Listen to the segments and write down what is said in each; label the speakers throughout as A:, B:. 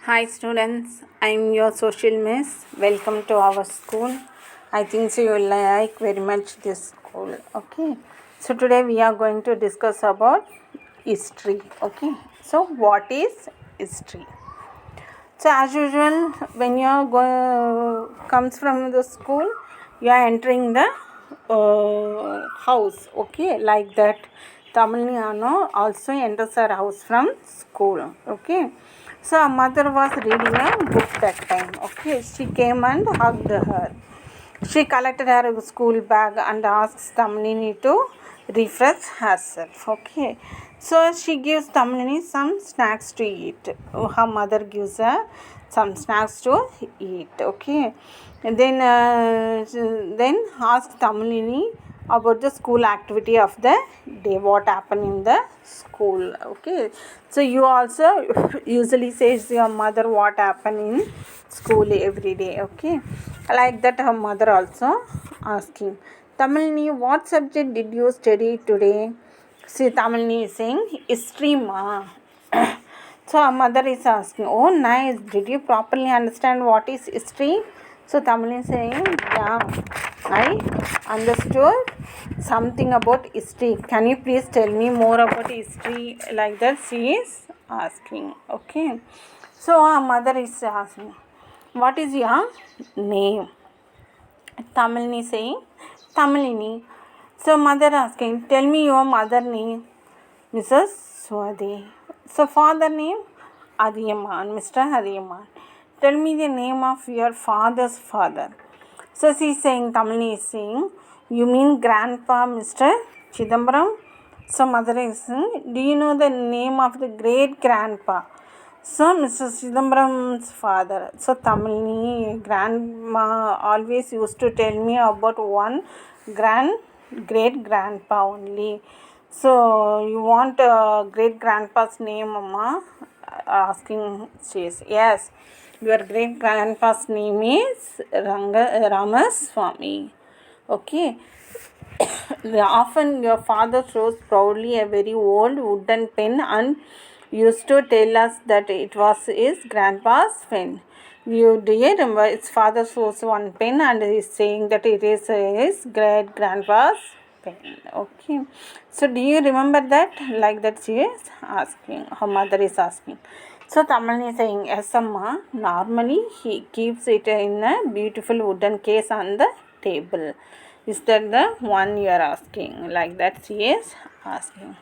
A: Hi students, I am your social miss. Welcome to our school. I think so you will like very much this school. Okay. So today we are going to discuss about history. Okay. So what is history? So as usual, when you are comes from the school, you are entering the house. Okay, like that. Tamilnano also enters her house from school. Okay, so her mother was reading a book that time. Okay, she came and hugged her. She collected her school bag and asks Tamlini to refresh herself. Okay. So she gives Tamlini some snacks to eat. Her mother gives her some snacks to eat. Okay. And then ask Tamlini about the school activity of the day, what happened in the school. Okay, so you also usually says your mother what happened in school every day. Okay, like that her mother also asking Tamilni, what subject did you study today? See, Tamilni is saying history ma. So her mother is asking, oh nice, did you properly understand what is history? So Tamil is saying, yeah, I understood something about history. Can you please tell me more about history? Like that she is asking. Okay. So her mother is asking, what is your name? Tamilini saying, Tamilini. So mother asking, tell me your mother name. Mrs. Swati. So father name? Adiyaman, Mr. Adiyaman. Tell me the name of your father's father. So she is saying, Tamilini is saying, you mean grandpa Mr. Chidambaram? So mother is saying, do you know the name of the great grandpa? So Mr. Chidambaram's father. So Tamilini grandma always used to tell me about one great grandpa only. So you want great grandpa's name, Mama? Asking says yes. Your great grandpa's name is Ramaswamy. Okay. Often your father shows proudly a very old wooden pen and used to tell us that it was his grandpa's pen. Do you remember his father shows one pen and he is saying that it is his great grandpa's pen. Okay. So do you remember that? Like that she is asking. Her mother is asking. So Tamil is saying, yes, Amma. Normally he keeps it in a beautiful wooden case on the table. Is that the one you are asking? Like that she is asking.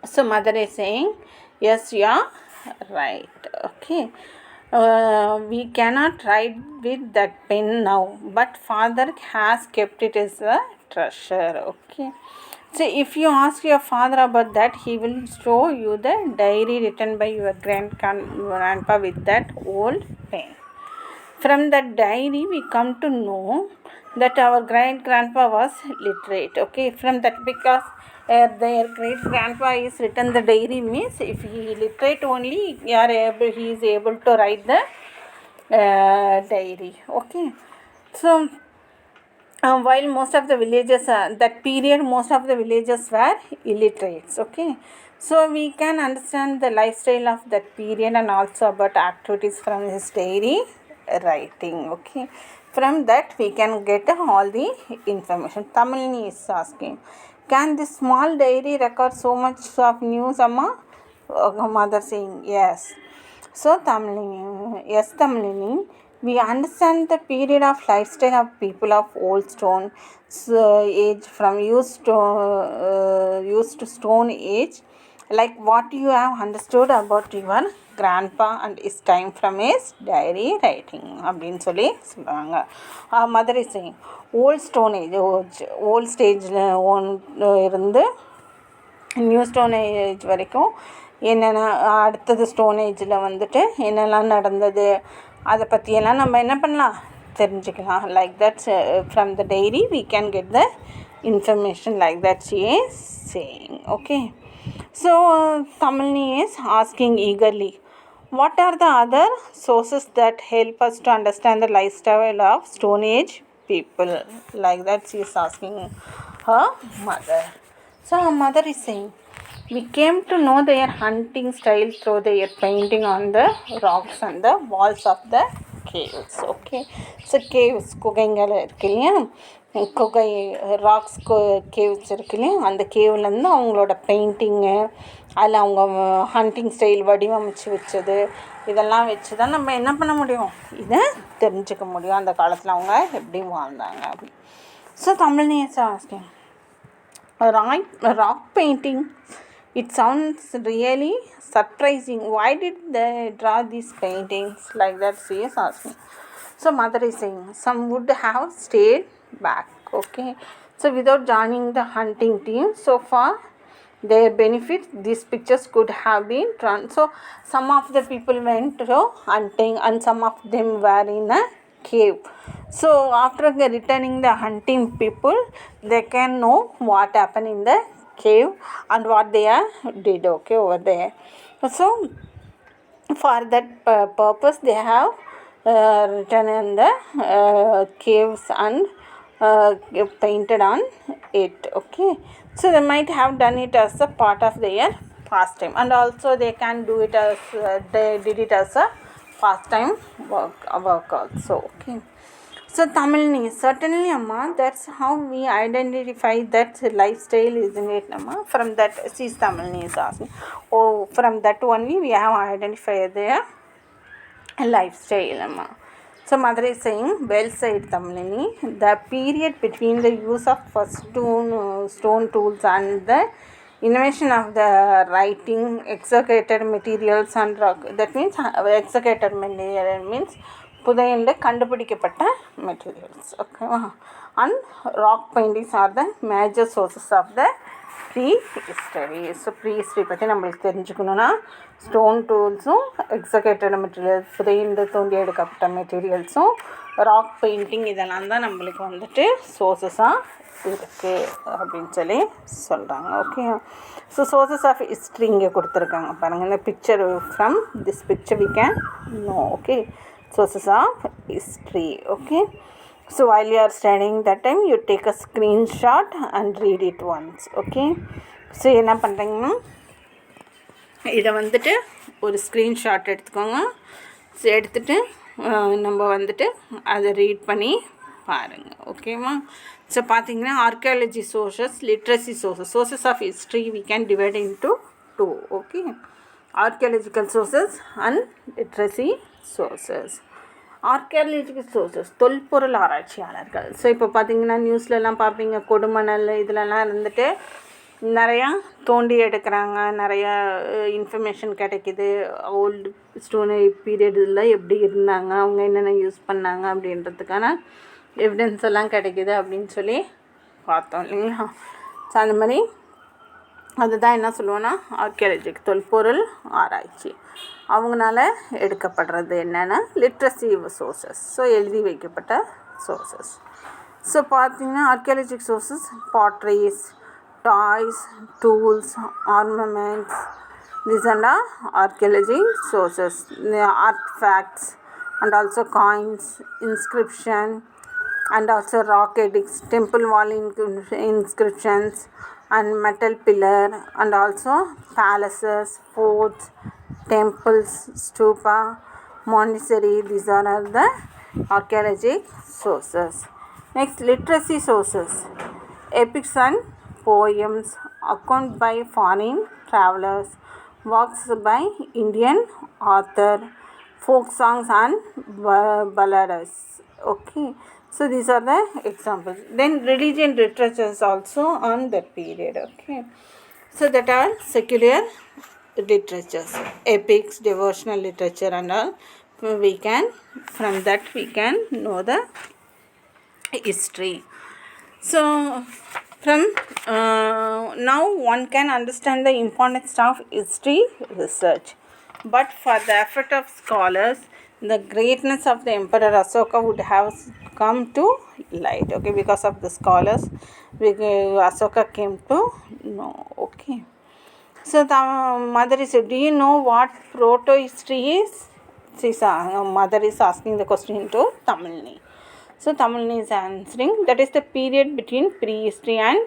A: So mother is saying, yes, you are right. Okay. We cannot write with that pen now, but father has kept it as a treasure. Okay. So if you ask your father about that, he will show you the diary written by your grandpa with that old pen. From that diary, we come to know that our great grandpa was literate. Okay, from that because their great grandpa is written the diary means if he literate only, he is able to write the diary. Okay, so while most of the villages that period most of the villages were illiterates. Okay, so we can understand the lifestyle of that period and also about activities from his diary writing. Okay, from that we can get all the information. Tamilini is asking, can this small diary record so much of news, Amma? Mother saying yes. So Tamilini, yes, Tamilini, we understand the period of lifestyle of people of old stone age, from used to stone age, like what you have understood about your grandpa and his time from his diary writing அப்படின்னு சொல்லி சொல்கிறாங்க. Mother is saying old stone age old ஸ்டேஜில் இருந்து new stone age வரைக்கும் என்னென்ன அடுத்தது stone ஏஜில் வந்துட்டு என்னெல்லாம் நடந்தது அதை பற்றியெல்லாம் நம்ம என்ன பண்ணலாம் தெரிஞ்சுக்கலாம். Like that from the diary we can get the information, like that she is saying. Okay, so Tamilini is asking eagerly, what are the other sources that help us to understand the lifestyle of stone age people? Like that she is asking her mother. So her mother is saying, We came to know their hunting style through their painting on the rocks and the walls of the caves. Okay, so caves குகைங்கள் இருக்கு இல்லையா, குகை rocks caves இருக்கு இல்லையா, அந்த கேவ்லேருந்து அவங்களோட painting, அதில் அவங்க hunting style வடிவமைச்சு வச்சது, இதெல்லாம் வச்சு தான் நம்ம என்ன பண்ண முடியும், இதை தெரிஞ்சுக்க முடியும் அந்த காலத்தில் அவங்க எப்படி வாழ்ந்தாங்க அப்படி. So Tamil is asking rock painting, it sounds really surprising. Why did they draw these paintings like that? She is asking. So mother is saying some would have stayed back. Okay, so without joining the hunting team, so far their benefits, these pictures could have been drawn. So some of the people went to hunting and some of them were in a cave. So after returning the hunting people, they can know what happened in the cave and what they did, okay, over there. So for that purpose they have written in the caves and painted on it. Okay, so they might have done it as a part of their pastime, and also they can do it as they did it as a pastime work also. Okay, so Tamilni, certainly Amma, that's how we identify that lifestyle, isn't it Amma? From that, see, Tamilni is asking, oh, from that only we have identified their lifestyle Amma. So mother is saying, well said Tamilini. The period between the use of first stone tools and the invention of the writing executed materials and rock, that means executed material means புதையல்ல கண்டுபிடிக்கப்பட்ட materials, ஓகேவா, and rock paintings are the major sources of the prehistory. So prehistory பற்றி நம்மளுக்கு தெரிஞ்சுக்கணுன்னா stone டூல்ஸும் எக்ஸகேட்டட் materials, புதையல் தோண்டி எடுக்கப்பட்ட மெட்டீரியல்ஸும் rock painting, இதெல்லாம் தான் நம்மளுக்கு வந்துட்டு சோர்சஸாக இருக்குது அப்படின்னு சொல்லி சொல்கிறாங்க. Okay, so sources of history இங்கே கொடுத்துருக்காங்க பாருங்கள். இந்த picture, from this picture we can know. Okay, sources of history. Okay, so while you are studying that time, you take a screenshot and read it once. Okay, so என்ன பண்ணுறீங்கன்னா இதை வந்துட்டு ஒரு screenshot எடுத்துக்கோங்க. எடுத்துகிட்டு நம்ம வந்துட்டு அதை ரீட் பண்ணி பாருங்கள். ஓகேவா, ஸோ பார்த்தீங்கன்னா archaeology sources, literacy sources. Sources of history we can divide into two. Okay, archaeological sources and literacy sources. Archaeological sources, தொல்பொருள் ஆராய்ச்சியாளர்கள். ஸோ இப்போ பார்த்தீங்கன்னா நியூஸ்லலாம் பார்ப்பீங்க, கொடுமணல் இதிலலாம் இருந்துட்டு நிறையா தோண்டி எடுக்கிறாங்க, நிறையா இன்ஃபர்மேஷன் கிடைக்கிது. ஓல்டு ஸ்டோன் பீரியடில் எப்படி இருந்தாங்க, அவங்க என்னென்ன யூஸ் பண்ணாங்க அப்படின்றதுக்கான எவிடன்ஸ் எல்லாம் கிடைக்கிது அப்படின்னு சொல்லி பார்த்தோம் இல்லைங்களா. ஸோ அந்த மாதிரி அதுதான் என்ன சொல்லுவோன்னா ஆர்கியாலஜிக்கு, தொல்பொருள் ஆராய்ச்சி. அவங்களால எடுக்கப்படுறது என்னென்னா லிட்ரஸி சோர்சஸ், ஸோ எழுதி வைக்கப்பட்ட சோர்சஸ். ஸோ பார்த்தீங்கன்னா archaeologic sources, potteries, toys, tools, ornaments, these are archaeological sources. Artifacts and also coins, inscription and also rock edicts, temple wall inscriptions and metal pillar, and also palaces, forts, temples, stupa, monastery. These are all the archaeological sources. Next, literacy sources, epics and poems, account by foreign travelers, works by Indian author, folk songs and ballads. Okay, so these are the examples. Then religion literatures also on that period. Okay, so that are secular literatures, epics, devotional literature and all. We can, from that we can know the history. So from now one can understand the importance of history research. But for the effort of scholars, the greatness of the Emperor Asoka would have come to light. Okay, because of the scholars, Asoka came to know. Okay, so the mother is, do you know what proto-history is? Mother is asking the question to Tamilni. So Tamilni is answering, that is the period between prehistory and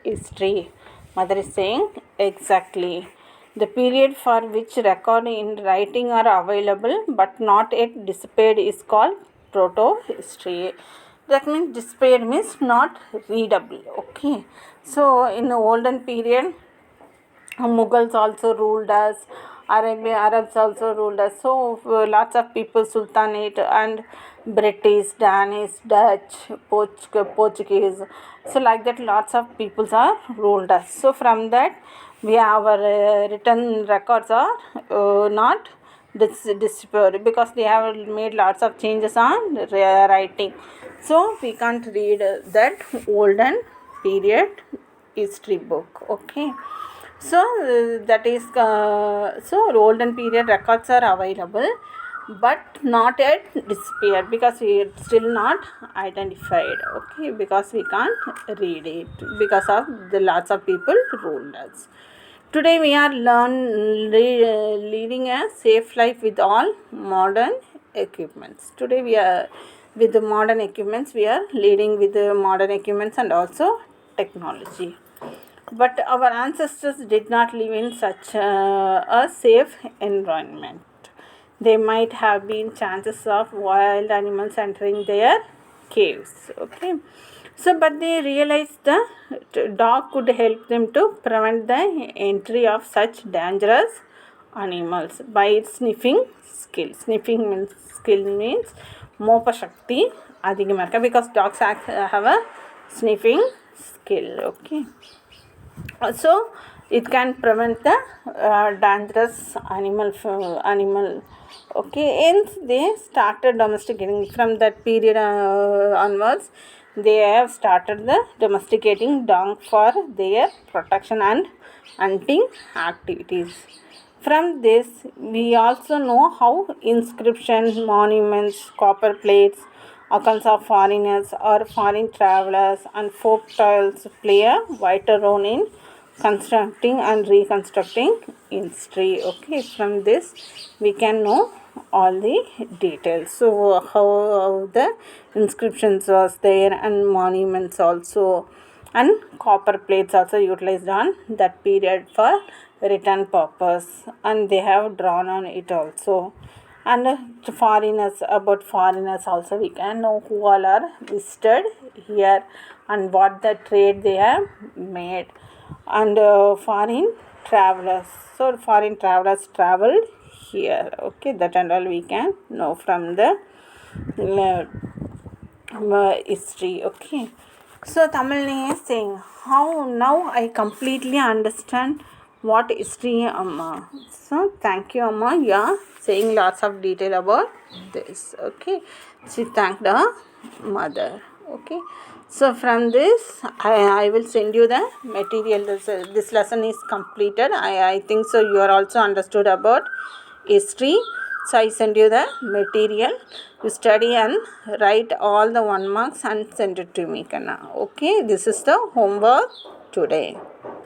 A: history. Mother is saying, exactly. The period for which record in writing are available but not yet displayed is called proto-history. That means displayed means not readable. Okay. So in the olden period, Mughals also ruled us, Arabs also ruled us. So lots of people, Sultanate and British, Danish, Dutch, Portuguese. So like that, lots of peoples are ruled us. So from that, we our written records are not disappeared because they have made lots of changes on writing. So we can't read that olden period history book. Okay. So that is so olden period records are available but not yet disappeared because it's still not identified. Okay, because we can't read it because of the lots of people ruled us. Today we are leading a safe life with all modern equipments. Today we are with the modern equipments, we are leading with the modern equipments and also technology. But our ancestors did not live in such a safe environment. There might have been chances of wild animals entering their caves. Okay. So, but they realized the dog could help them to prevent the entry of such dangerous animals by its sniffing skill. Sniffing means skill means mopa shakti adhigamarka because dogs have a sniffing skill. Okay. So it can prevent the dangerous animal. Okay, hence they started domesticating. From that period onwards, they have started the domesticating dog for their protection and hunting activities. From this, we also know how inscriptions, monuments, copper plates, accounts of foreigners or foreign travelers, and folk tales play a vital role in constructing and reconstructing history. Okay, from this we can know all the details. So how the inscriptions was there and monuments also, and copper plates also utilized on that period for written purpose, and they have drawn on it also. And foreigners, about foreigners also we can know who all are visited here and what the trade they have made. And foreign travelers, so foreign travelers traveled here. Okay, that and all we can know from the history. Okay, so Tamil is saying how now I completely understand what history, Amma. So thank you, Amma. Yeah, saying lots of detail about this. Okay, she thanked her mother. Okay, so from this I will send you the material. This lesson is completed. I think so you are also understood about history. So I send you the material. You study and write all the 1 marks and send it to me, Kana. Okay, this is the homework today.